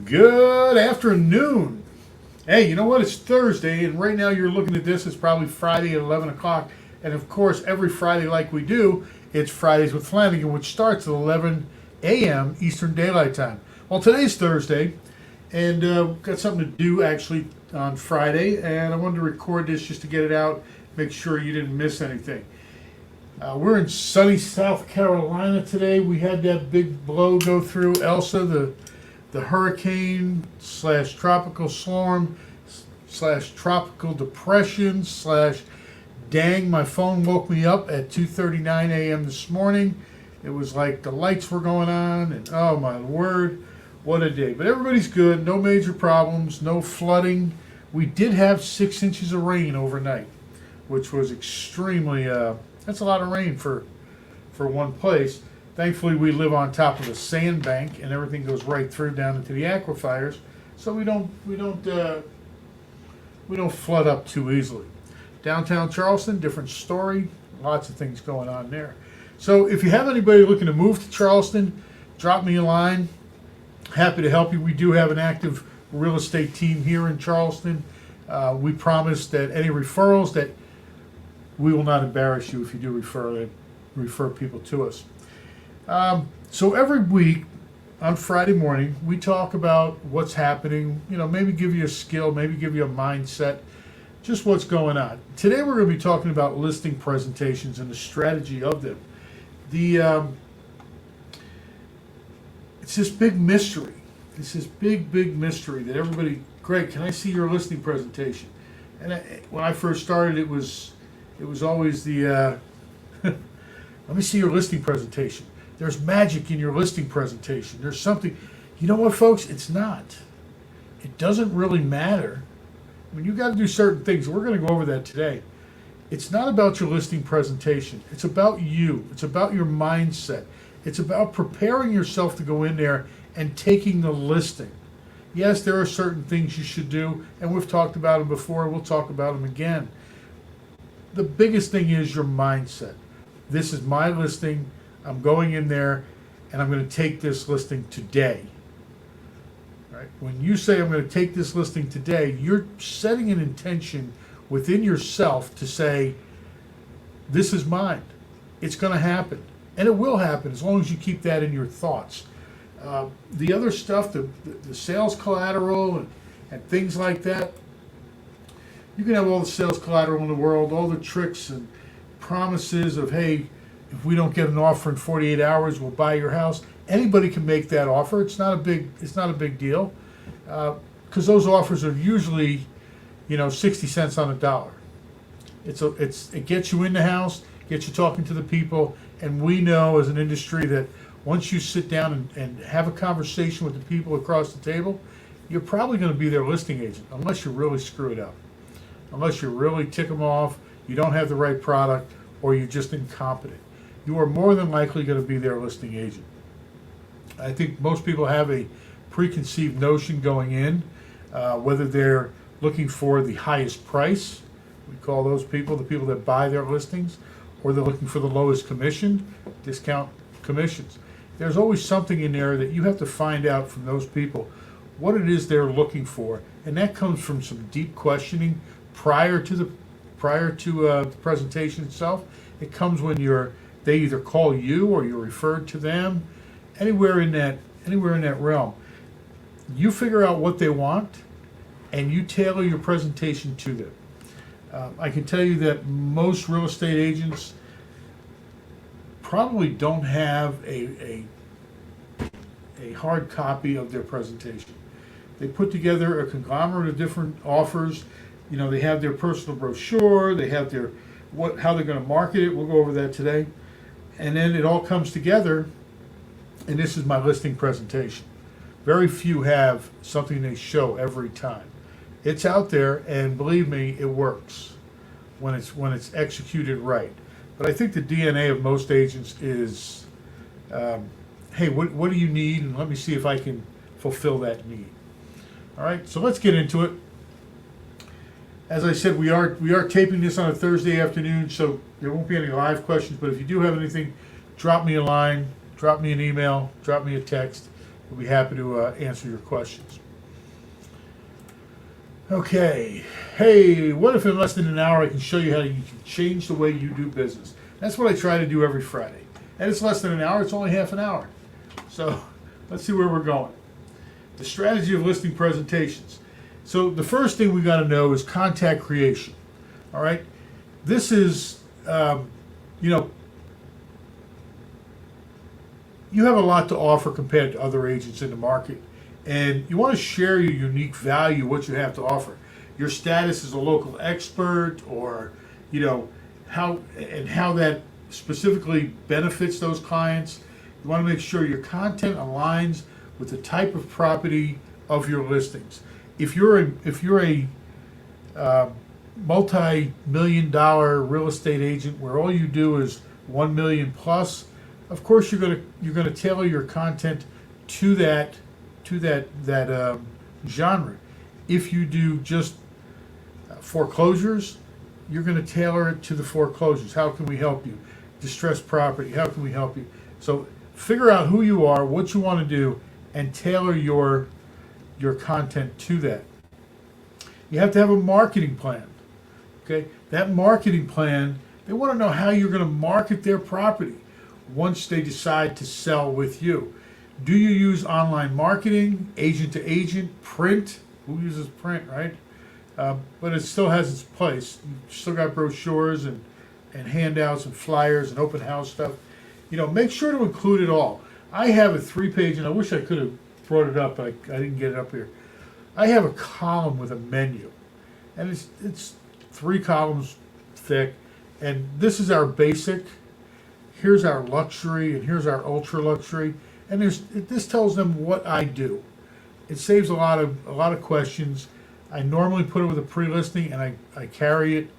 Good afternoon. Hey, you know what? It's Thursday, and right now you're looking at this. It's probably Friday at 11 o'clock. And of course, every Friday, like we do, it's Fridays with Flanagan, which starts at 11 a.m. Eastern Daylight Time. Well, today's Thursday, and got something to do actually on Friday, and I wanted to record this just to get it out, make sure you didn't miss anything. We're in sunny South Carolina today. We had that big blow go through, Elsa, the hurricane slash tropical storm slash tropical depression slash dang, my phone woke me up at 2:39 a.m. this morning. It was like the lights were going on, and oh my word, what a day. But everybody's good, no major problems, no flooding. We did have 6 inches of rain overnight, which was extremely, that's a lot of rain for one place. Thankfully, we live on top of a sandbank, and everything goes right through down into the aquifers, so we don't flood up too easily. Downtown Charleston, different story. Lots of things going on there. So if you have anybody looking to move to Charleston, drop me a line. Happy to help you. We do have an active real estate team here in Charleston. We promise that any referrals, that we will not embarrass you if you do refer people to us. So every week on Friday morning, we talk about what's happening, maybe give you a skill, maybe give you a mindset, just what's going on. Today we're going to be talking about listing presentations and the strategy of them. It's this big mystery. It's this big mystery that everybody, Greg, can I see your listing presentation? And when I first started, it was always the, let me see your listing presentation. There's magic in your listing presentation. There's something. You know what, folks? It's not. It doesn't really matter. I mean, you've got to do certain things. We're going to go over that today. It's not about your listing presentation. It's about you. It's about your mindset. It's about preparing yourself to go in there and taking the listing. Yes, there are certain things you should do, and we've talked about them before. We'll talk about them again. The biggest thing is your mindset. This is my listing. I'm going in there and I'm going to take this listing today. Right? When you say I'm going to take this listing today, you're setting an intention within yourself to say, this is mine. It's going to happen. And it will happen as long as you keep that in your thoughts. The other stuff, the sales collateral and things like that, you can have all the sales collateral in the world, all the tricks and promises of, hey, if we don't get an offer in 48 hours, we'll buy your house. Anybody can make that offer. It's not a big deal, because those offers are usually, 60 cents on a dollar. It gets you in the house, gets you talking to the people, and we know as an industry that once you sit down and have a conversation with the people across the table, you're probably going to be their listing agent, unless you really screw it up, unless you really tick them off, you don't have the right product, or you're just incompetent. You are more than likely going to be their listing agent. I think most people have a preconceived notion going in, whether they're looking for the highest price, we call those people the people that buy their listings, or they're looking for the lowest commission, discount commissions. There's always something in there that you have to find out from those people what it is they're looking for, and that comes from some deep questioning prior to the presentation itself. It comes when they either call you or you're referred to them. Anywhere in that realm, you figure out what they want and you tailor your presentation to them. I can tell you that most real estate agents probably don't have a hard copy of their presentation. They put together a conglomerate of different offers. They have their personal brochure, they have how they're going to market it. We'll go over that today. And then it all comes together, and this is my listing presentation. Very few have something they show every time. It's out there, and believe me, it works when it's executed right. But I think the DNA of most agents is, hey, what do you need, and let me see if I can fulfill that need. All right, so let's get into it. As I said, we are taping this on a Thursday afternoon, so there won't be any live questions, but if you do have anything, drop me a line, drop me an email, drop me a text, We'll be happy to answer your questions. Okay. Hey, what if in less than an hour I can show you how you can change the way you do business? That's what I try to do every Friday. And it's less than an hour, it's only half an hour. So let's see where we're going. The strategy of listing presentations. So the first thing we got to know is contact creation. All right. This is, you know, you have a lot to offer compared to other agents in the market, and you want to share your unique value, what you have to offer. Your status as a local expert, or, you know, how that specifically benefits those clients. You want to make sure your content aligns with the type of property of your listings. If you're a multi-million-dollar real estate agent where all you do is 1 million plus, of course you're gonna tailor your content to that genre. If you do just foreclosures, you're going to tailor it to the foreclosures. How can we help you? Distressed property, how can we help you? So figure out who you are, what you want to do, and tailor your content to that. You have to have a marketing plan. Okay, that marketing plan, they want to know how you're going to market their property once they decide to sell with you. Do you use online marketing, agent to agent, print? Who uses print, right? But it still has its place. You've still got brochures and handouts and flyers and open house stuff. You know, make sure to include it all. I have a 3-page, and I wish I could have brought it up, but I didn't get it up here. I have a column with a menu, and it's 3 columns thick, and this is our basic. Here's our luxury, and here's our ultra luxury, and this tells them what I do. It saves a lot of questions. I normally put it with a pre-listing, and I carry it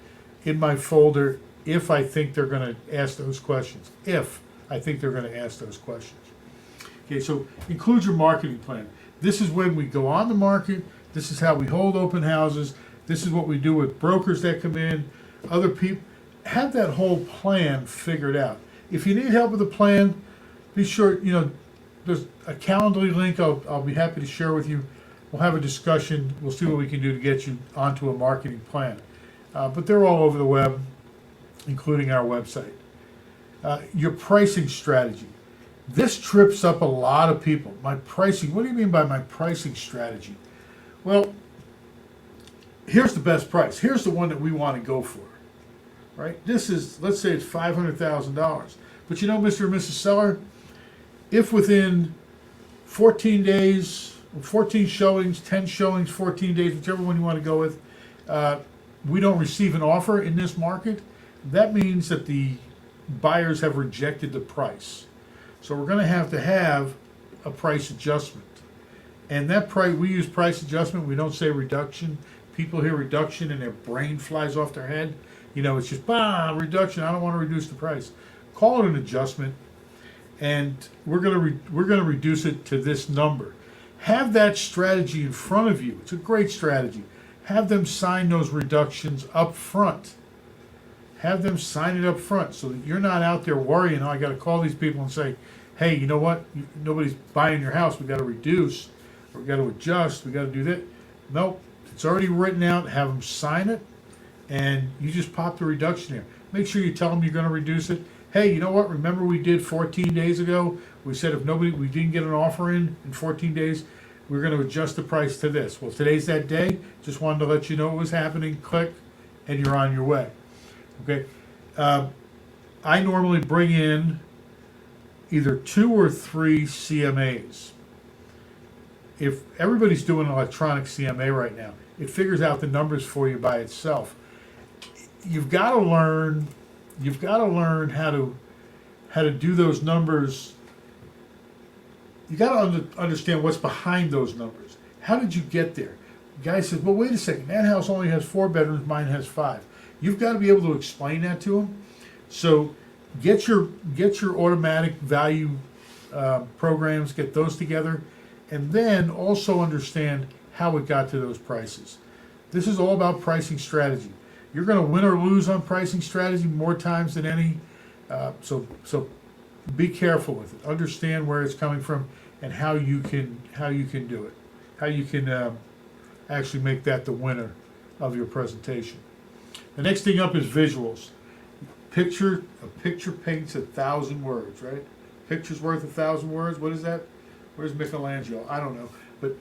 in my folder if I think they're going to ask those questions. If I think they're going to ask those questions. Okay, so include your marketing plan. This is when we go on the market. This is how we hold open houses. This is what we do with brokers that come in, other people. Have that whole plan figured out. If you need help with the plan, be sure, you know, there's a Calendly link I'll be happy to share with you. We'll have a discussion. We'll see what we can do to get you onto a marketing plan. But they're all over the web, including our website. Your pricing strategy. This trips up a lot of people. My pricing, what do you mean by my pricing strategy? Well, here's the best price. Here's the one that we want to go for, right? This is, let's say it's $500,000. But you know, Mr. and Mrs. Seller, if within 14 days, 14 showings, 10 showings, 14 days, whichever one you want to go with, we don't receive an offer in this market, that means that the buyers have rejected the price. So we're going to have a price adjustment. And that price, we use price adjustment, we don't say reduction. People hear reduction and their brain flies off their head. You know, it's just, reduction, I don't want to reduce the price. Call it an adjustment, and we're going to reduce it to this number. Have that strategy in front of you. It's a great strategy. Have them sign those reductions up front. Have them sign it up front so that you're not out there worrying, I got to call these people and say, hey, you know what? Nobody's buying your house. We got to reduce, or we got to adjust. We got to do that. Nope. It's already written out. Have them sign it, and you just pop the reduction there. Make sure you tell them you're going to reduce it. Hey, you know what? Remember we did 14 days ago? We said if we didn't get an offer in 14 days, we're going to adjust the price to this. Well, today's that day. Just wanted to let you know what was happening. Click, and you're on your way. Okay. I normally bring in either 2 or 3 CMAs. If everybody's doing electronic CMA right now, it figures out the numbers for you by itself. You've got to learn how to do those numbers. You got to understand what's behind those numbers. How did you get there? The guy says, well, wait a second, that house only has 4 bedrooms, mine has 5. You've got to be able to explain that to them. So get your automatic value programs, get those together, and then also understand how it got to those prices. This is all about pricing strategy. You're going to win or lose on pricing strategy more times than any. So be careful with it. Understand where it's coming from, and how you can do it, how you can actually make that the winner of your presentation. The next thing up is visuals. A picture paints 1,000 words, right? Picture's worth 1,000 words. What is that? Where's Michelangelo? I don't know. But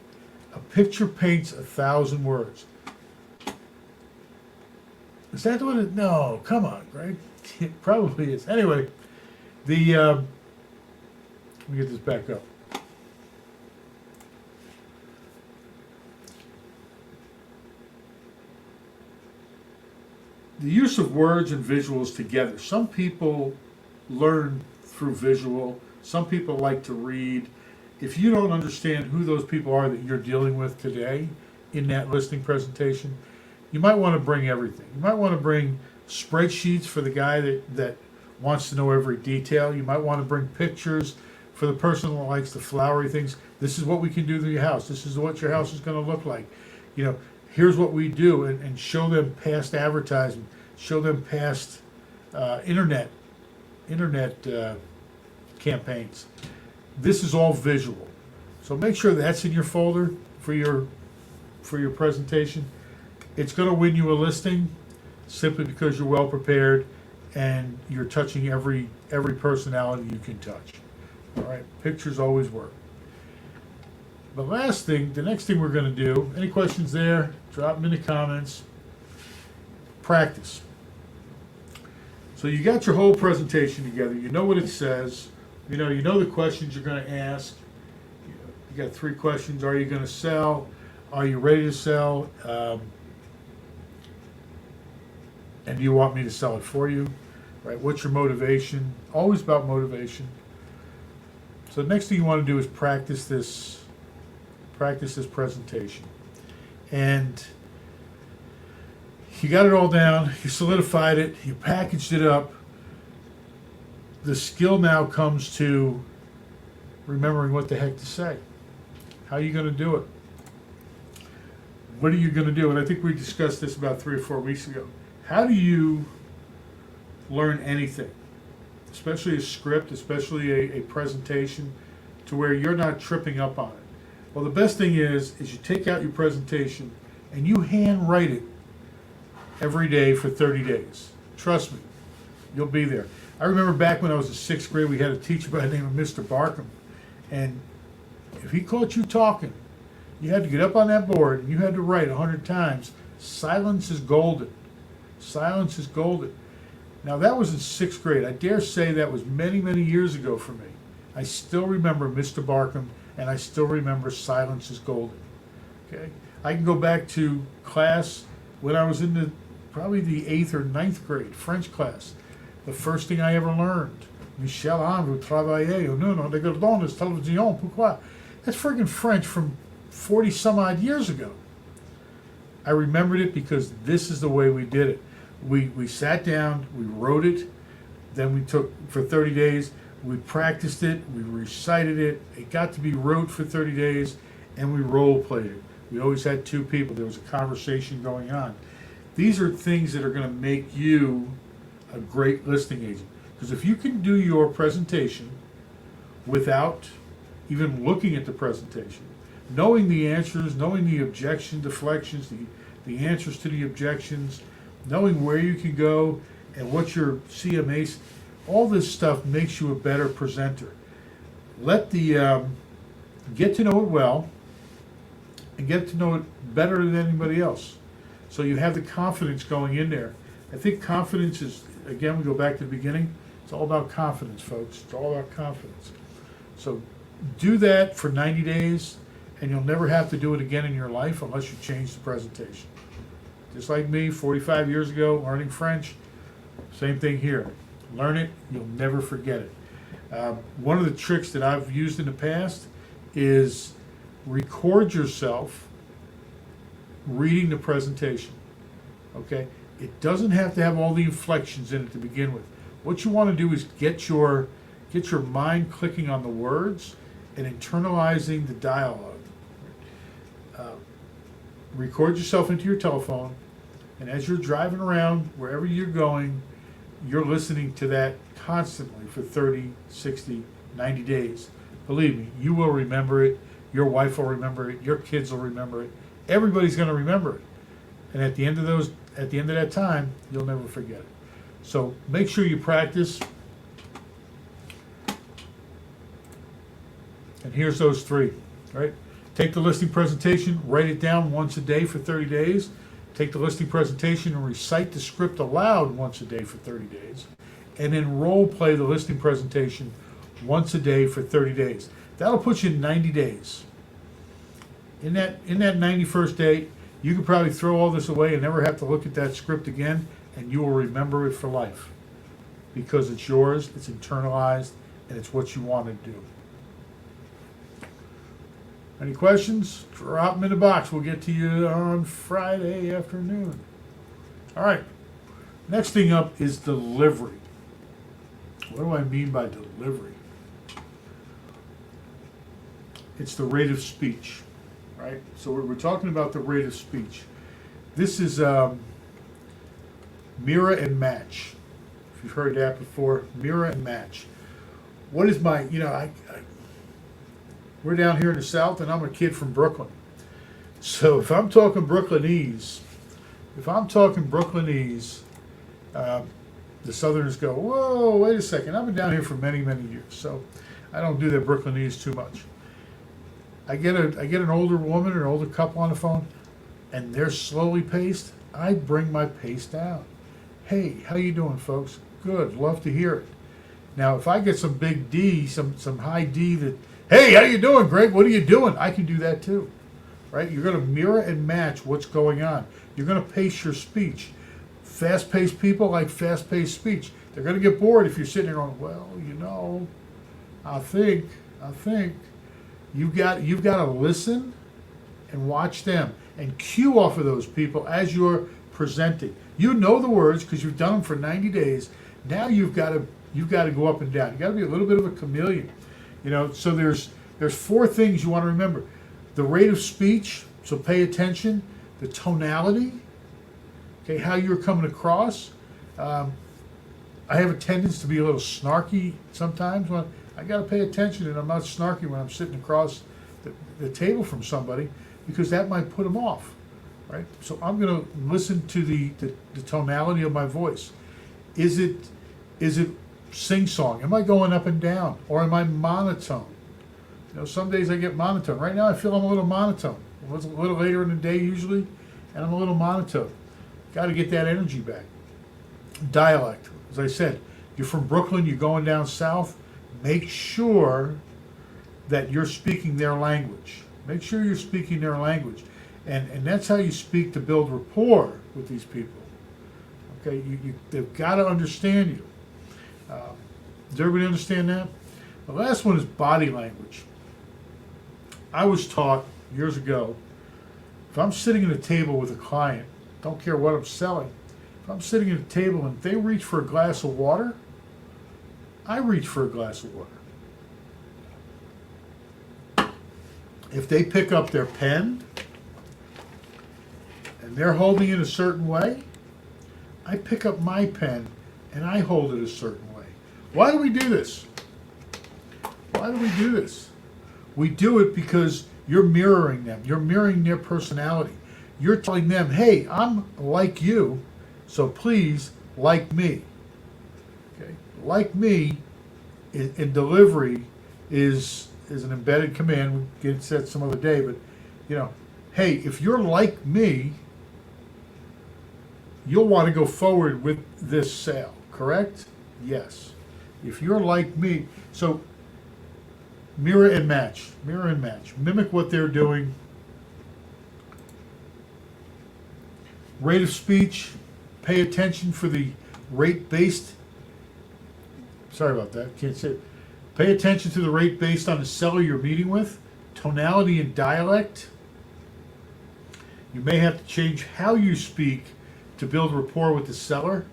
a picture paints 1,000 words. Is that what it? No, come on, Greg. It probably is. Anyway, let me get this back up. The use of words and visuals together. Some people learn through visual. Some people like to read. If you don't understand who those people are that you're dealing with today in that listing presentation, you might want to bring everything. You might want to bring spreadsheets for the guy that wants to know every detail. You might want to bring pictures for the person that likes the flowery things. This is what we can do to your house. This is what your house is going to look like. You know, here's what we do, and show them past advertising, show them past internet campaigns. This is all visual. So make sure that's in your folder for your presentation. It's going to win you a listing simply because you're well prepared and you're touching every personality you can touch. All right, pictures always work. The next thing we're going to do, any questions there, drop them in the comments. Practice. So you got your whole presentation together. You know what it says. You know the questions you're going to ask. You got 3 questions. Are you going to sell? Are you ready to sell? And do you want me to sell it for you? Right? What's your motivation? Always about motivation. So the next thing you want to do is practice this presentation. And you got it all down, you solidified it, you packaged it up. The skill now comes to remembering what the heck to say. How are you going to do it? What are you going to do? And I think we discussed this about 3 or 4 weeks ago. How do you learn anything, especially a script, especially a presentation, to where you're not tripping up on it? Well, the best thing is you take out your presentation and you hand write it every day for 30 days. Trust me, you'll be there. I remember back when I was in 6th grade, we had a teacher by the name of Mr. Barkham, and if he caught you talking, you had to get up on that board and you had to write 100 times, "Silence is golden. Silence is golden." Now that was in 6th grade. I dare say that was many, many years ago for me. I still remember Mr. Barkham, and I still remember silence is golden. Okay, I can go back to class when I was in probably the 8th or 9th grade, French class. The first thing I ever learned, Michel André travailler au nom de gardons de télévision, pourquoi? That's friggin' French from 40 some odd years ago. I remembered it because this is the way we did it. We sat down, we wrote it, then we took, for 30 days, we practiced it, we recited it, it got to be wrote for 30 days, and we role played it. We always had 2 people, there was a conversation going on. These are things that are going to make you a great listing agent. Because if you can do your presentation without even looking at the presentation, knowing the answers, knowing the objection deflections, the answers to the objections, knowing where you can go and what your CMAs, all this stuff makes you a better presenter. Let the get to know it well and get to know it better than anybody else. So you have the confidence going in there. I think confidence is, again, we go back to the beginning, it's all about confidence, folks. It's all about confidence. So do that for 90 days, and you'll never have to do it again in your life unless you change the presentation. Just like me, 45 years ago, learning French, same thing here. Learn it, you'll never forget it. One of the tricks that I've used in the past is record yourself reading the presentation. Okay? It doesn't have to have all the inflections in it to begin with. What you want to do is get your mind clicking on the words and internalizing the dialogue. Record yourself into your telephone, and as you're driving around, wherever you're going, you're listening to that constantly for 30, 60, 90 days. believe me, you will remember it. Your wife will remember it. Your kids will remember it. Everybody's going to remember it. And at the end of that time, you'll never forget it. So make sure you practice. And here's those three, right? Take the listing presentation, write it down once a day for 30 days. Take the listing presentation and recite the script aloud once a day for 30 days. And then role play the listing presentation once a day for 30 days. That'll put you in 90 days. In that 91st day, you could probably throw all this away and never have to look at that script again, and you will remember it for life. Because it's yours, it's internalized, and it's what you want to do. Any questions? Drop them in the box. We'll get to you on Friday afternoon. All right. Next thing up is delivery. What do I mean by delivery? It's the rate of speech, right? So we're talking about the rate of speech. This is mirror and match. If you've heard that before, mirror and match. What is my, we're down here in the South, and I'm a kid from Brooklyn. So if I'm talking Brooklynese, the Southerners go, whoa, wait a second. I've been down here for many, many years, so I don't do that Brooklynese too much. I get an older woman or an older couple on the phone, and they're slowly paced. I bring my pace down. Hey, how you doing, folks? Good, love to hear it. Now, if I get some big D, some high D that, hey, how you doing, Greg? What are you doing? I can do that too, right? You're going to mirror and match what's going on. You're going to pace your speech. Fast-paced people like fast-paced speech. They're going to get bored if you're sitting there going, well, I think. You've got to listen and watch them and cue off of those people as you're presenting. You know the words because you've done them for 90 days. Now you've got to go up and down. You got to be a little bit of a chameleon. So there's 4 things you want to remember. The rate of speech, so pay attention. The tonality, okay, how you're coming across. I have a tendency to be a little snarky sometimes. When I got to pay attention, and I'm not snarky when I'm sitting across the table from somebody because that might put them off, right? So I'm going to listen to the tonality of my voice. Is it sing-song? Am I going up and down, or am I monotone? Some days I get monotone. Right now I feel I'm a little monotone. It's a little later in the day usually, and I'm a little monotone. Got to get that energy back. Dialect, as I said, you're from Brooklyn, you're going down south. Make sure that you're speaking their language. Make sure you're speaking their language. And that's how you speak to build rapport with these people. Okay, they've got to understand you. Does everybody understand that? The last one is body language. I was taught years ago, if I'm sitting at a table with a client, don't care what I'm selling, if I'm sitting at a table and they reach for a glass of water, I reach for a glass of water. If they pick up their pen and they're holding it a certain way, I pick up my pen and I hold it a certain way. Why do we do this? We do it because you're mirroring them. You're mirroring their personality. You're telling them, hey, I'm like you, so please like me. Okay? Like me in delivery is an embedded command. We'll get into that some other day, but hey, if you're like me, you'll want to go forward with this sale, correct? Yes. If you're like me, so mirror and match. Mimic what they're doing. Rate of speech, pay attention for the rate-based, sorry about that, can't say it. Pay attention to the rate based on the seller you're meeting with. Tonality and dialect. You may have to change how you speak to build rapport with the seller.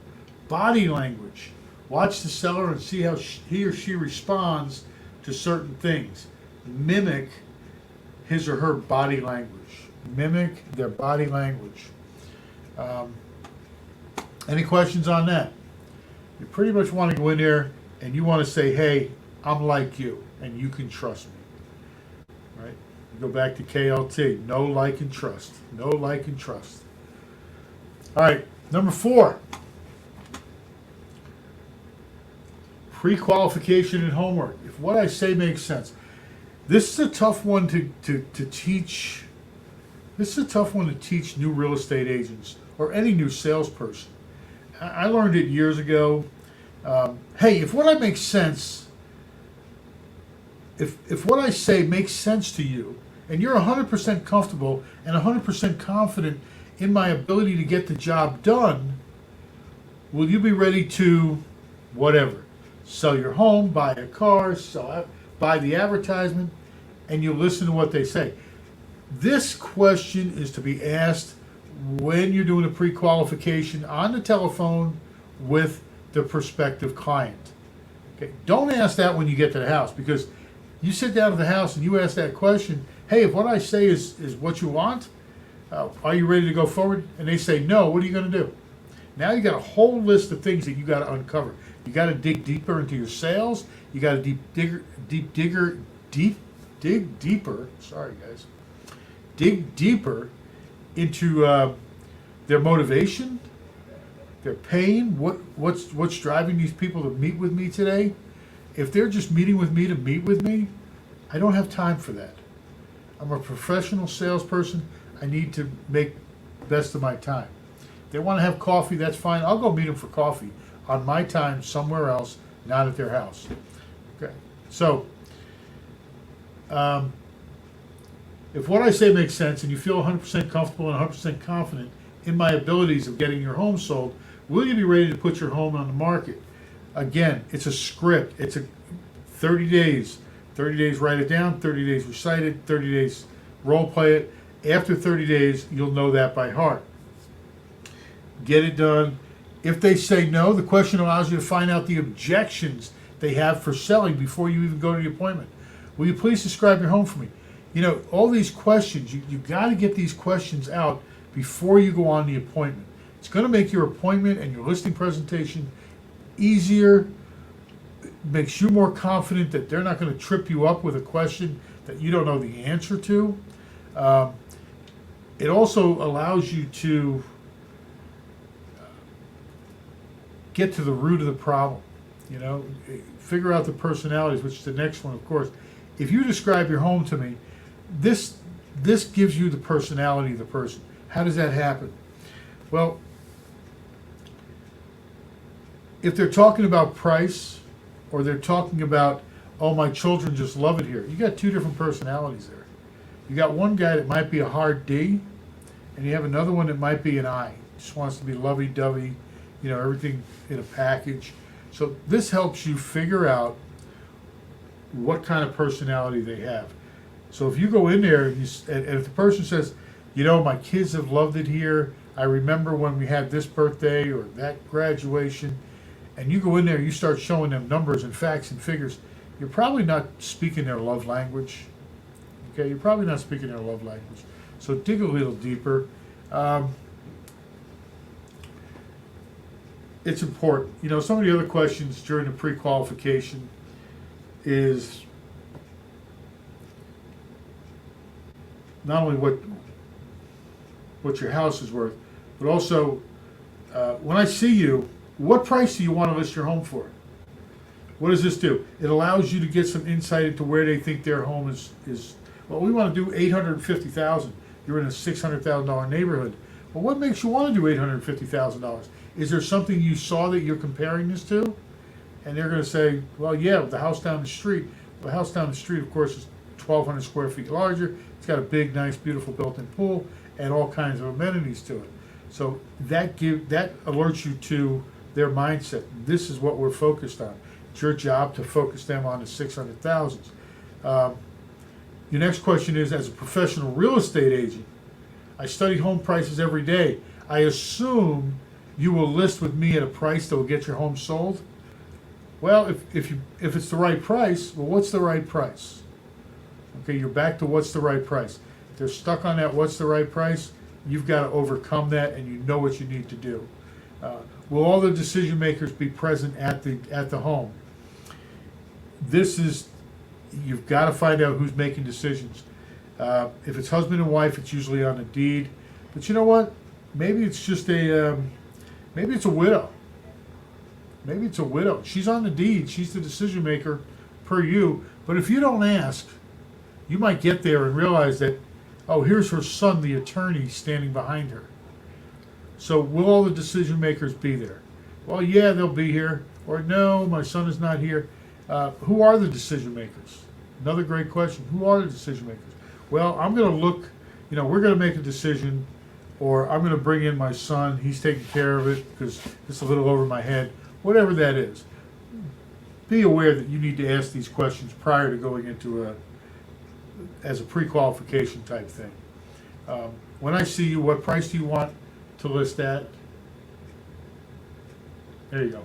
Body language. Watch the seller and see how he or she responds to certain things. Mimic his or her body language. Mimic their body language. Any questions on that? You pretty much want to go in there and you want to say, hey, I'm like you. and you can trust me. Right? Go back to KLT. Know, like, and trust. Know, like, and trust. All right, number 4. Pre-qualification and homework. If what I say makes sense. This is a tough one to teach. This is a tough one to teach new real estate agents or any new salesperson. I learned it years ago. Hey, if what I make sense, if what I say makes sense to you, and you're 100% comfortable and 100% confident in my ability to get the job done, will you be ready to whatever? Sell your home, buy a car, buy the advertisement, and you listen to what they say. This question is to be asked when you're doing a pre-qualification on the telephone with the prospective client. Okay, don't ask that when you get to the house, because you sit down at the house and you ask that question, hey, if what I say is what you want, are you ready to go forward? And they say no, what are you going to do? Now you got a whole list of things that you got to uncover. You got to dig deeper into your sales. You got to dig deeper. Sorry, guys. Dig deeper into their motivation, their pain. What's driving these people to meet with me today? If they're just meeting with me to meet with me, I don't have time for that. I'm a professional salesperson. I need to make the best of my time. If they want to have coffee, that's fine. I'll go meet them for coffee on my time somewhere else, not at their house. Okay. So, if what I say makes sense and you feel 100% comfortable and 100% confident in my abilities of getting your home sold, will you be ready to put your home on the market? Again, it's a script. It's a 30 days. 30 days, write it down. 30 days, recite it. 30 days, role play it. After 30 days, you'll know that by heart. Get it done. If they say no, the question allows you to find out the objections they have for selling before you even go to the appointment. Will you please describe your home for me? You know, all these questions, you got to get these questions out before you go on the appointment. It's going to make your appointment and your listing presentation easier. It makes you more confident that they're not going to trip you up with a question that you don't know the answer to. It also allows you to get to the root of the problem. You know, figure out the personalities, which is the next one, of course. If you describe your home to me, this gives you the personality of the person. How does that happen? Well, if they're talking about price, or they're talking about, oh, my children just love it here, you got two different personalities there. You got one guy that might be a hard D, and you have another one that might be an I. Just wants to be lovey-dovey, you know, everything in a package. So this helps you figure out what kind of personality they have. So if you go in there and if the person says, you know, my kids have loved it here, I remember when we had this birthday or that graduation, and you go in there and you start showing them numbers and facts and figures, you're probably not speaking their love language. Okay, you're probably not speaking their love language. So dig a little deeper. It's important. You know, some of the other questions during the pre-qualification is not only what your house is worth, but also when I see you, what price do you want to list your home for? What does this do? It allows you to get some insight into where they think their home is. Well, we want to do $850,000. You're in a $600,000 neighborhood. Well, what makes you want to do $850,000? Is there something you saw that you're comparing this to? And they're going to say, well, yeah, the house down the street. The house down the street, of course, is 1,200 square feet larger. It's got a big, nice, beautiful built-in pool and all kinds of amenities to it. So that alerts you to their mindset. This is what we're focused on. It's your job to focus them on the 600,000s. Your next question is, as a professional real estate agent, I study home prices every day. I assume you will list with me at a price that will get your home sold. Well, if it's the right price, well, what's the right price? Okay, you're back to what's the right price. If they're stuck on that what's the right price, you've got to overcome that, and you know what you need to do. Will all the decision makers be present at the home? This is You've got to find out who's making decisions. If it's husband and wife, it's usually on the deed. But you know what? Maybe it's just maybe it's a widow. Maybe it's a widow. She's on the deed. She's the decision maker per you. But if you don't ask, you might get there and realize that, oh, here's her son, the attorney, standing behind her. So will all the decision makers be there? Well, yeah, they'll be here. Or no, my son is not here. Who are the decision makers? Another great question. Who are the decision makers? Well, I'm going to look, we're going to make a decision, or I'm going to bring in my son. He's taking care of it because it's a little over my head. Whatever that is. Be aware that you need to ask these questions prior to going into as a pre-qualification type thing. When I see you, what price do you want to list at? There you go.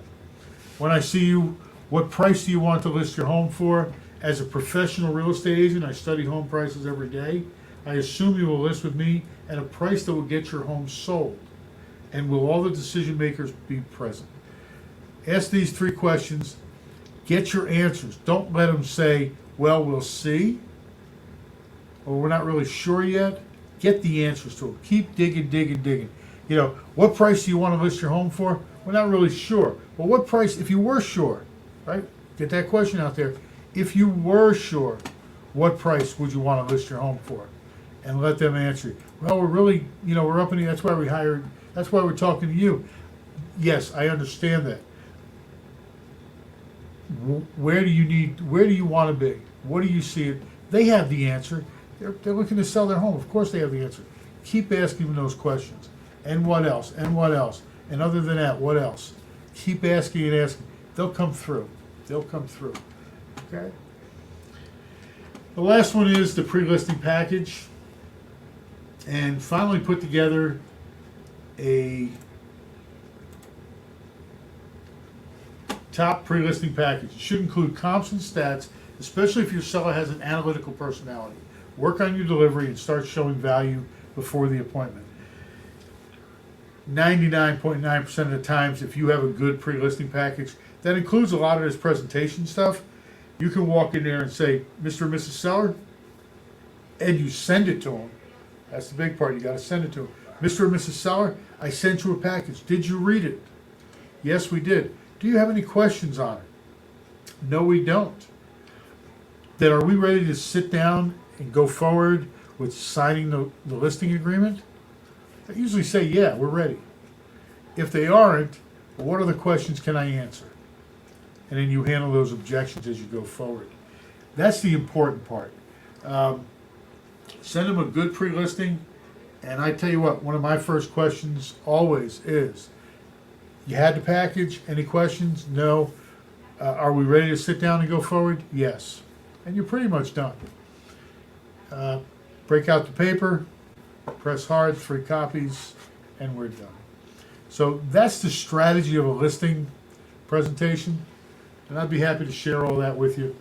When I see you, what price do you want to list your home for? As a professional real estate agent, I study home prices every day. I assume you will list with me at a price that will get your home sold. And will all the decision makers be present? Ask these 3 questions. Get your answers. Don't let them say, well, we'll see, or we're not really sure yet. Get the answers to them. Keep digging. What price do you want to list your home for? We're not really sure. Well, what price, if you were sure, right? Get that question out there. If you were sure, what price would you want to list your home for? And let them answer. Well, we're really, we're up in the, that's why we're talking to you. Yes, I understand that. Where do you want to be? What do you see it? They have the answer. They're looking to sell their home. Of course they have the answer. Keep asking them those questions. And what else? And what else? And other than that, what else? Keep asking and asking. They'll come through. Okay? The last one is the pre-listing package. And finally put together a top pre-listing package. It should include comps and stats, especially if your seller has an analytical personality. Work on your delivery and start showing value before the appointment. 99.9% of the times, if you have a good pre-listing package, that includes a lot of this presentation stuff, you can walk in there and say, Mr. and Mrs. Seller, and you send it to them. That's the big part. You got to send it to them. Mr. and Mrs. Seller, I sent you a package. Did you read it? Yes, we did. Do you have any questions on it? No, we don't. Then are we ready to sit down and go forward with signing the listing agreement? I usually say, yeah, we're ready. If they aren't, well, what other questions can I answer? And then you handle those objections as you go forward. That's the important part. Send them a good pre-listing, and I tell you what, one of my first questions always is, you had the package, any questions? No. Are we ready to sit down and go forward? Yes. And you're pretty much done. Break out the paper, press hard, 3 copies, and we're done. So that's the strategy of a listing presentation, and I'd be happy to share all that with you.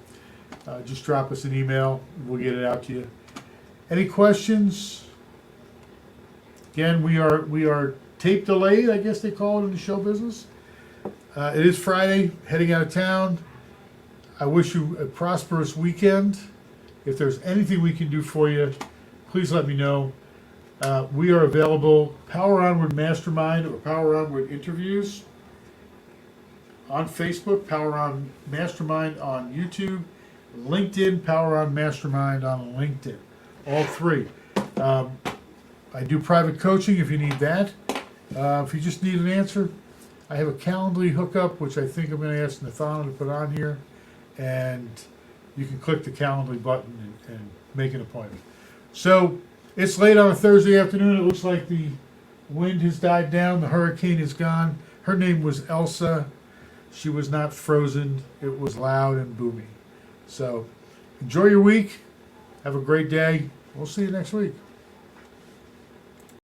Just drop us an email, we'll get it out to you. Any questions? Again, we are tape delayed, I guess they call it in the show business. It is Friday, heading out of town. I wish you a prosperous weekend. If there's anything we can do for you, please let me know. We are available, Power Onward Mastermind or Power Onward Interviews on Facebook, Power On Mastermind on YouTube, LinkedIn, Power On Mastermind on LinkedIn. All 3. I do private coaching if you need that. If you just need an answer, I have a Calendly hookup, which I think I'm going to ask Nathana to put on here, and you can click the Calendly button and make an appointment. So it's late on a Thursday afternoon. It looks like the wind has died down. The hurricane is gone. Her name was Elsa. She was not frozen. It was loud and boomy. So enjoy your week. Have a great day. We'll see you next week.